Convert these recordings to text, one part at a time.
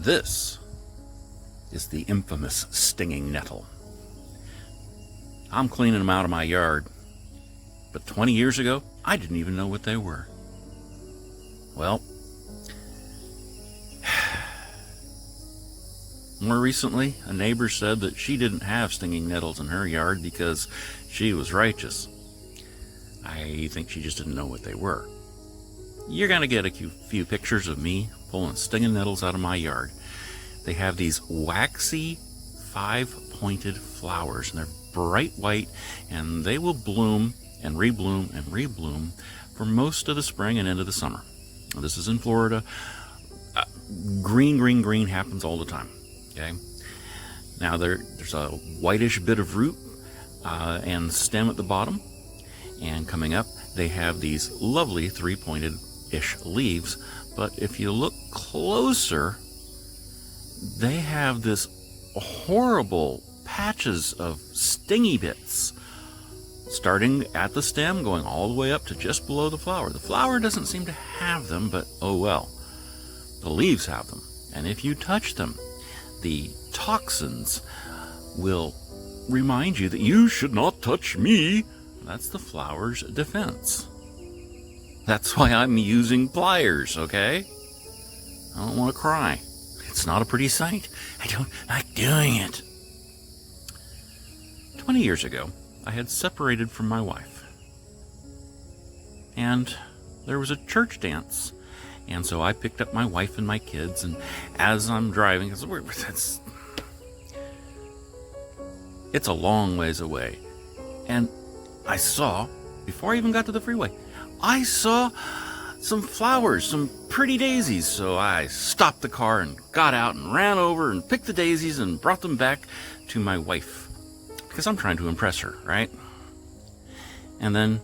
This is the infamous stinging nettle. I'm cleaning them out of my yard, but 20 years ago, I didn't even know what they were. Well, more recently, a neighbor said that she didn't have stinging nettles in her yard because she was righteous. I think she just didn't know what they were. You're going to get a few pictures of me pulling stinging nettles out of my yard. They have these waxy, 5-pointed flowers, and they're bright white, and they will bloom and rebloom and rebloom for most of the spring and into the summer. This is in Florida. Green happens all the time. Okay. Now there's a whitish bit of root and stem at the bottom, and coming up they have these lovely 3-pointed-ish leaves. But if you look closer, they have this horrible patches of stingy bits starting at the stem, going all the way up to just below the flower. The flower doesn't seem to have them, but oh well. The leaves have them, and if you touch them, the toxins will remind you that you should not touch me. That's the flower's defense. That's why I'm using pliers, okay? I don't want to cry. It's not a pretty sight. I don't like doing it. 20 years ago, I had separated from my wife. And there was a church dance. And so I picked up my wife and my kids, and as I'm driving, it's a long ways away. And I saw, before I even got to the freeway, I saw some flowers, some pretty daisies. So I stopped the car and got out and ran over and picked the daisies and brought them back to my wife, because I'm trying to impress her, right? And then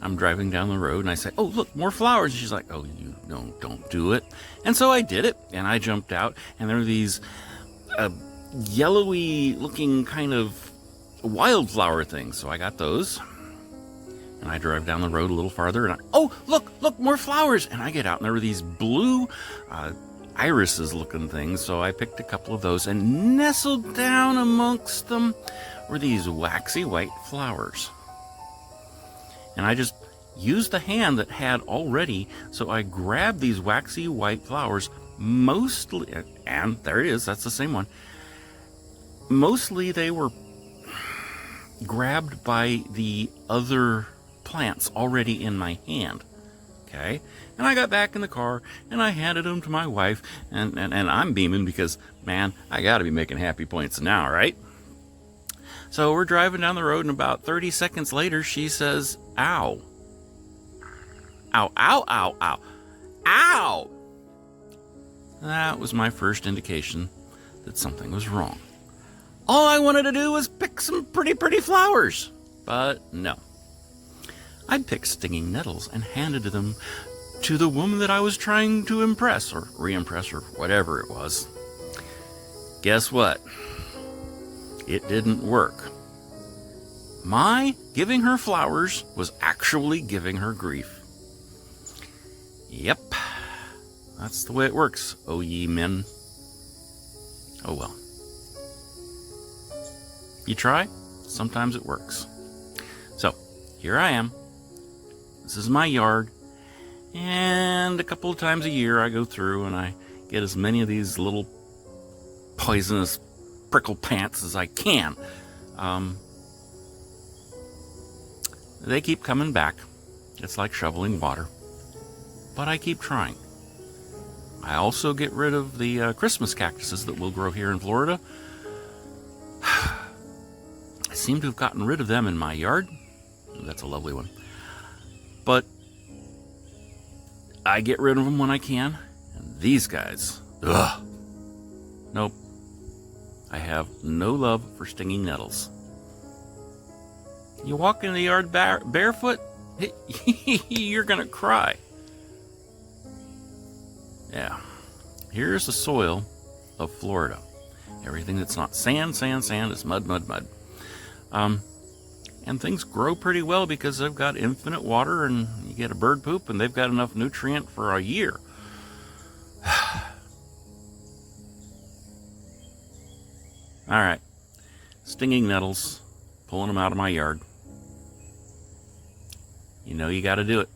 I'm driving down the road and I say, "Oh, look, more flowers." And she's like, "Oh, you don't do it." And so I did it, and I jumped out, and there were these yellowy looking kind of wildflower things. So I got those, and I drive down the road a little farther, and oh, look, more flowers. And I get out, and there were these blue irises looking things. So I picked a couple of those, and nestled down amongst them were these waxy white flowers. And I just used the hand that had already, so I grabbed these waxy white flowers, mostly, and there it is, that's the same one. Mostly they were grabbed by the other plants already in my hand. Okay? And I got back in the car, and I handed them to my wife, and I'm beaming because, man, I gotta be making happy points now, right? So we're driving down the road, and about 30 seconds later, she says, "Ow. Ow, ow, ow, ow. Ow!" That was my first indication that something was wrong. All I wanted to do was pick some pretty flowers. But no. I picked stinging nettles and handed them to the woman that I was trying to impress, or re-impress, or whatever it was. Guess what? It didn't work. My giving her flowers was actually giving her grief. Yep, that's the way it works, O ye men. Oh well. You try, sometimes it works. So, here I am. This is my yard, and a couple of times a year I go through and I get as many of these little poisonous prickle pants as I can. They keep coming back. It's like shoveling water. But I keep trying. I also get rid of the Christmas cactuses that will grow here in Florida. I seem to have gotten rid of them in my yard. That's a lovely one. But I get rid of them when I can. And these guys, ugh. Nope. I have no love for stinging nettles. You walk in the yard barefoot, you're gonna cry. Yeah. Here's the soil of Florida. Everything that's not sand is mud. And things grow pretty well because they've got infinite water, and you get a bird poop, and they've got enough nutrient for a year. All right. Stinging nettles, pulling them out of my yard. You know you got to do it.